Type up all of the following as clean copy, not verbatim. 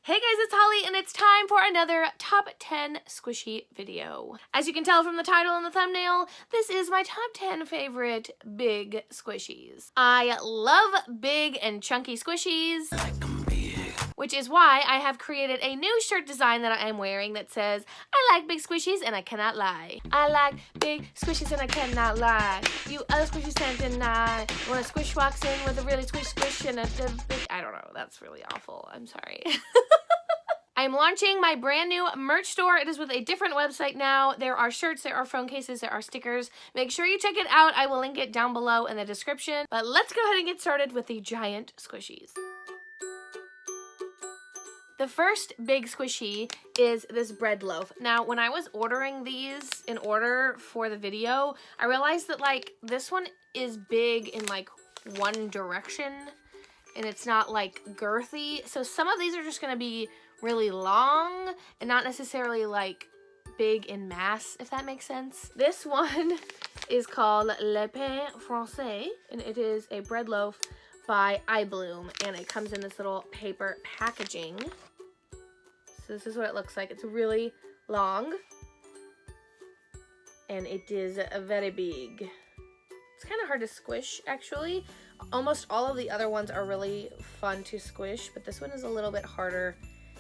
Hey guys, it's Holly and it's time for another top 10 squishy video. As you can tell from the title and the thumbnail, this is my top 10 favorite big squishies. I love big and chunky squishies, which is why I have created a new shirt design that I am wearing that says, I like big squishies and I cannot lie. I like big squishies and I cannot lie. You other squishies can't deny. When a squish walks in with a really squish and a big, I don't know, that's really awful. I'm sorry. I'm launching my brand new merch store. It is with a different website now. There are shirts, there are phone cases, there are stickers. Make sure you check it out. I will link it down below in the description. But let's go ahead and get started with the giant squishies. The first big squishy is this bread loaf. Now, when I was ordering these in order for the video, I realized that like this one is big in like one direction and it's not like girthy. So some of these are just gonna be really long and not necessarily like big in mass, if that makes sense. This one is called Le Pain Francais, and it is a bread loaf by iBloom, and it comes in this little paper packaging. So this is what it looks like. It's really long and it is very big. It's kind of hard to squish, actually. Almost all of the other ones are really fun to squish, but this one is a little bit harder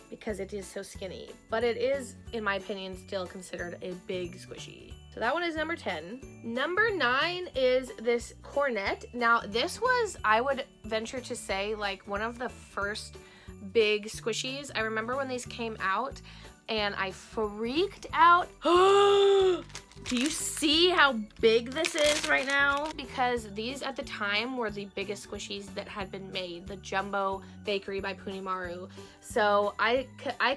because it is so skinny. But it is, in my opinion, still considered a big squishy. So that one is number 10. Number 9 is this Cornet. Now this was, I would venture to say, like one of the first big squishies. I remember when these came out and I freaked out. Do you see how big this is right now? Because these at the time were the biggest squishies that had been made, the Jumbo Bakery by Punimaru. So I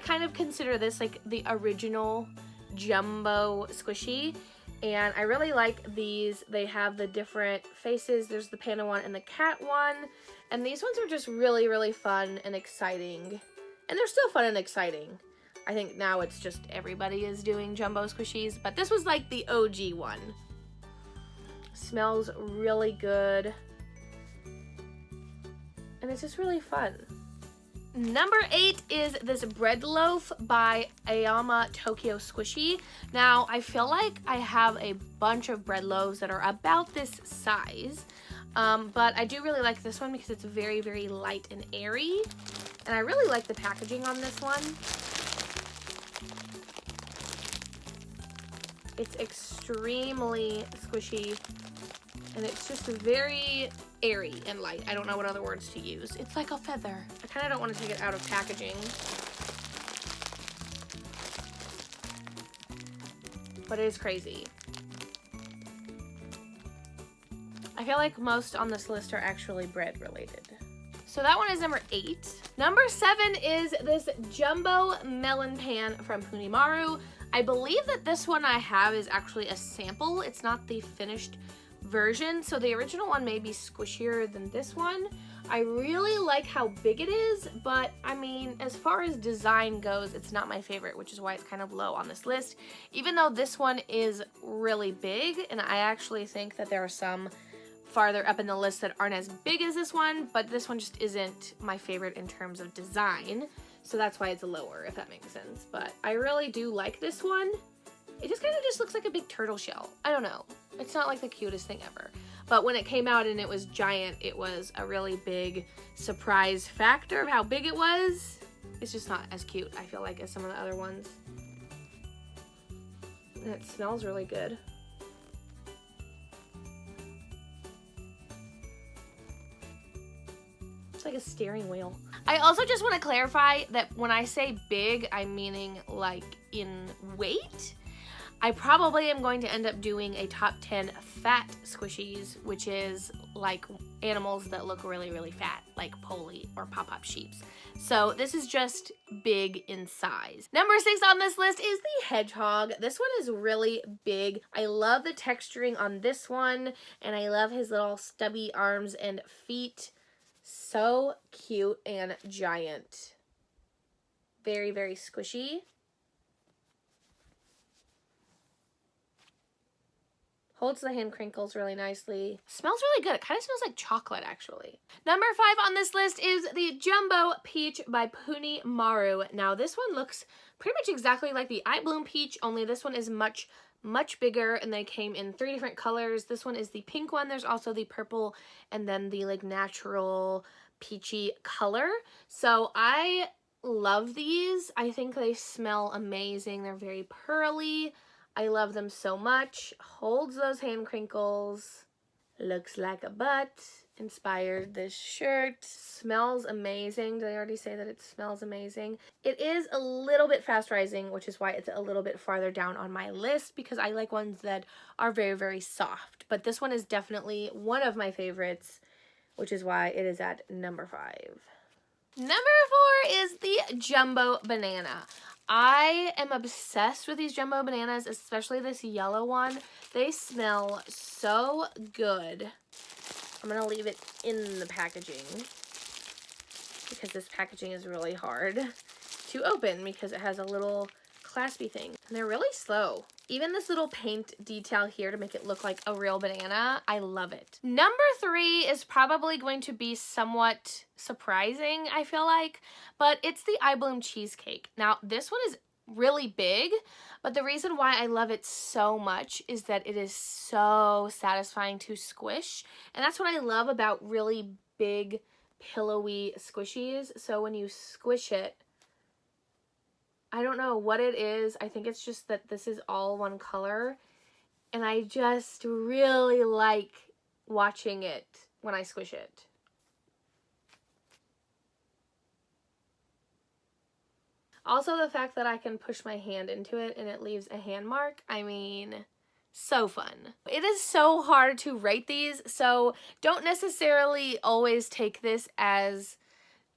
kind of consider this like the original jumbo squishy, and I really like these. They have the different faces. There's the panda one and the cat one, and these ones are just really, really fun and exciting, and they're still fun and exciting. I think now it's just everybody is doing jumbo squishies, but this was like the OG one. Smells really good. And it's just really fun. Number 8 is this bread loaf by Ayama Tokyo Squishy. Now, I feel like I have a bunch of bread loaves that are about this size, but I do really like this one because it's very, very light and airy. And I really like the packaging on this one. It's extremely squishy, and it's just very airy and light. I don't know what other words to use. It's like a feather. I kind of don't want to take it out of packaging, but it is crazy. I feel like most on this list are actually bread related. So that one is number 8. Number 7 is this Jumbo Melon Pan from Punimaru. I believe that this one I have is actually a sample. It's not the finished version, so the original one may be squishier than this one. I really like how big it is, but I mean, as far as design goes, it's not my favorite, which is why it's kind of low on this list, even though this one is really big, and I actually think that there are some farther up in the list that aren't as big as this one, but this one just isn't my favorite in terms of design. So that's why it's lower, if that makes sense. But I really do like this one. It just kind of just looks like a big turtle shell. I don't know. It's not like the cutest thing ever. But when it came out and it was giant, it was a really big surprise factor of how big it was. It's just not as cute, I feel like, as some of the other ones. And it smells really good. It's like a steering wheel. I also just want to clarify that when I say big, I'm meaning like in weight. I probably am going to end up doing a top 10 fat squishies, which is like animals that look really, really fat, like Polly or Pop-Pop Sheeps. So this is just big in size. Number 6 on this list is the hedgehog. This one is really big. I love the texturing on this one, and I love his little stubby arms and feet. So cute and giant. Very, very squishy. Holds the hand crinkles really nicely. Smells really good. It kind of smells like chocolate, actually. Number 5 on this list is the Jumbo Peach by Puni Maru. Now, this one looks pretty much exactly like the Eye Bloom Peach, only this one is much bigger, and they came in 3 different colors. This one is the pink one. There's also the purple, and then the like natural peachy color. So I love these. I think they smell amazing. They're very pearly. I love them so much. Holds those hand crinkles. Looks like a butt. Inspired this shirt. Smells amazing. Did I already say that it smells amazing? It is a little bit fast rising, which is why it's a little bit farther down on my list, because I like ones that are very, very soft. But this one is definitely one of my favorites, which is why it is at number 5. Number 4 is the Jumbo Banana. I am obsessed with these Jumbo Bananas, especially this yellow one. They smell so good. I'm going to leave it in the packaging because this packaging is really hard to open because it has a little claspy thing. And they're really slow. Even this little paint detail here to make it look like a real banana, I love it. Number 3 is probably going to be somewhat surprising, I feel like, but it's the Eye Bloom Cheesecake. Now, this one is really big, but the reason why I love it so much is that it is so satisfying to squish, and that's what I love about really big, pillowy squishies. So when you squish it, I don't know what it is. I think it's just that this is all one color, and I just really like watching it when I squish it. Also, the fact that I can push my hand into it and it leaves a hand mark, I mean, so fun. It is so hard to rate these, so don't necessarily always take this as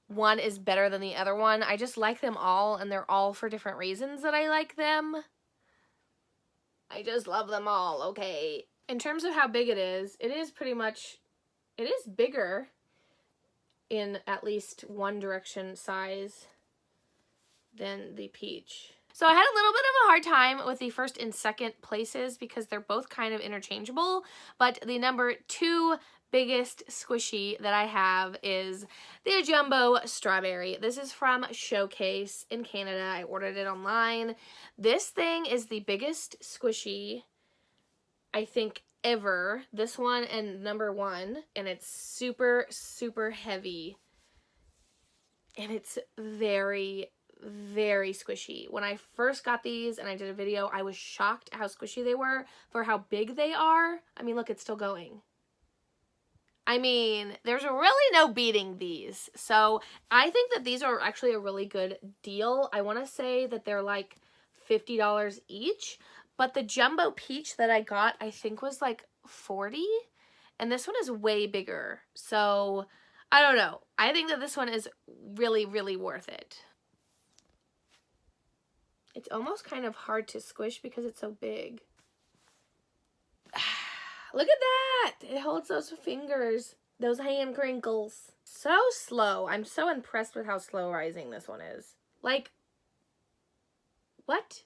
one is better than the other one. I just like them all, and they're all for different reasons that I like them. I just love them all, okay? In terms of how big it is pretty much, it is bigger in at least one direction size than the peach. So I had a little bit of a hard time with the first and second places because they're both kind of interchangeable, but the number 2 biggest squishy that I have is the Jumbo Strawberry. This is from Showcase in Canada. I ordered it online. This thing is the biggest squishy, I think, ever. This one and number 1, and it's super, super heavy, and it's very, very squishy. When I first got these and I did a video, I was shocked how squishy they were for how big they are. I mean, look, it's still going. I mean, there's really no beating these. So I think that these are actually a really good deal. I want to say that they're like $50 each, but the Jumbo Peach that I got, I think was like $40, and this one is way bigger. So I don't know. I think that this one is really, really worth it. It's almost kind of hard to squish because it's so big. Look at that! It holds those fingers, those hand crinkles. So slow. I'm so impressed with how slow rising this one is. Like, what?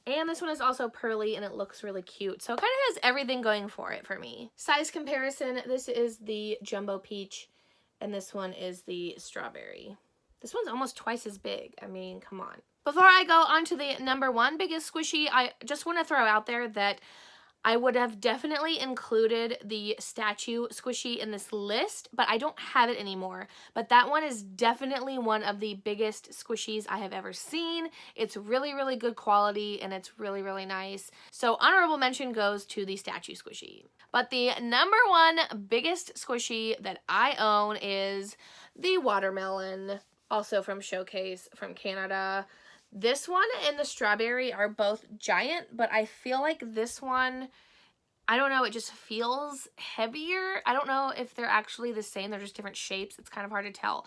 And this one is also pearly and it looks really cute. So it kind of has everything going for it for me. Size comparison, this is the Jumbo Peach and this one is the Strawberry. This one's almost twice as big. I mean, come on. Before I go on to the number 1 biggest squishy, I just want to throw out there that I would have definitely included the statue squishy in this list, but I don't have it anymore. But that one is definitely one of the biggest squishies I have ever seen. It's really, really good quality, and it's really, really nice. So honorable mention goes to the statue squishy. But the number 1 biggest squishy that I own is the watermelon, also from Showcase from Canada. This one and the strawberry are both giant, but I feel like this one, I don't know, it just feels heavier. I don't know if they're actually the same. They're just different shapes. It's kind of hard to tell.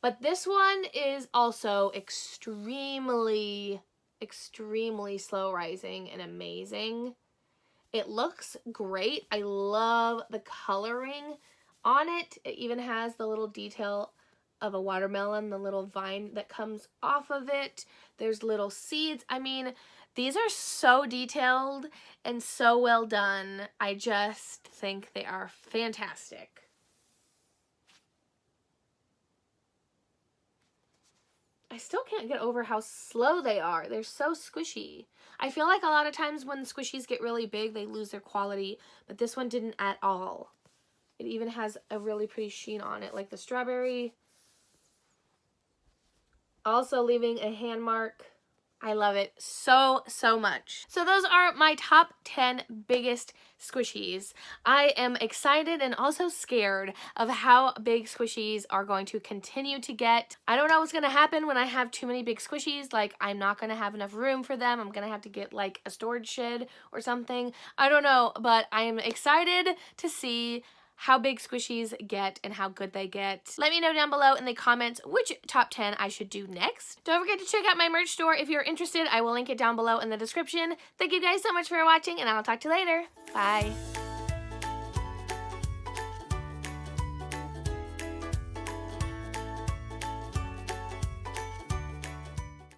But this one is also extremely, extremely slow rising and amazing. It looks great. I love the coloring on it. It even has the little detail of a watermelon, the little vine that comes off of it. There's little seeds. I mean, these are so detailed and so well done. I just think they are fantastic. I still can't get over how slow they are. They're so squishy. I feel like a lot of times when squishies get really big, they lose their quality, but this one didn't at all. It even has a really pretty sheen on it, like the strawberry. Also leaving a hand mark. I love it so, so much. So those are my top 10 biggest squishies. I am excited and also scared of how big squishies are going to continue to get. I don't know what's going to happen when I have too many big squishies. Like, I'm not going to have enough room for them. I'm going to have to get like a storage shed or something. I don't know, but I am excited to see how big squishies get and how good they get. Let me know down below in the comments which top 10 I should do next. Don't forget to check out my merch store if you're interested. I will link it down below in the description. Thank you guys so much for watching, and I'll talk to you later. Bye.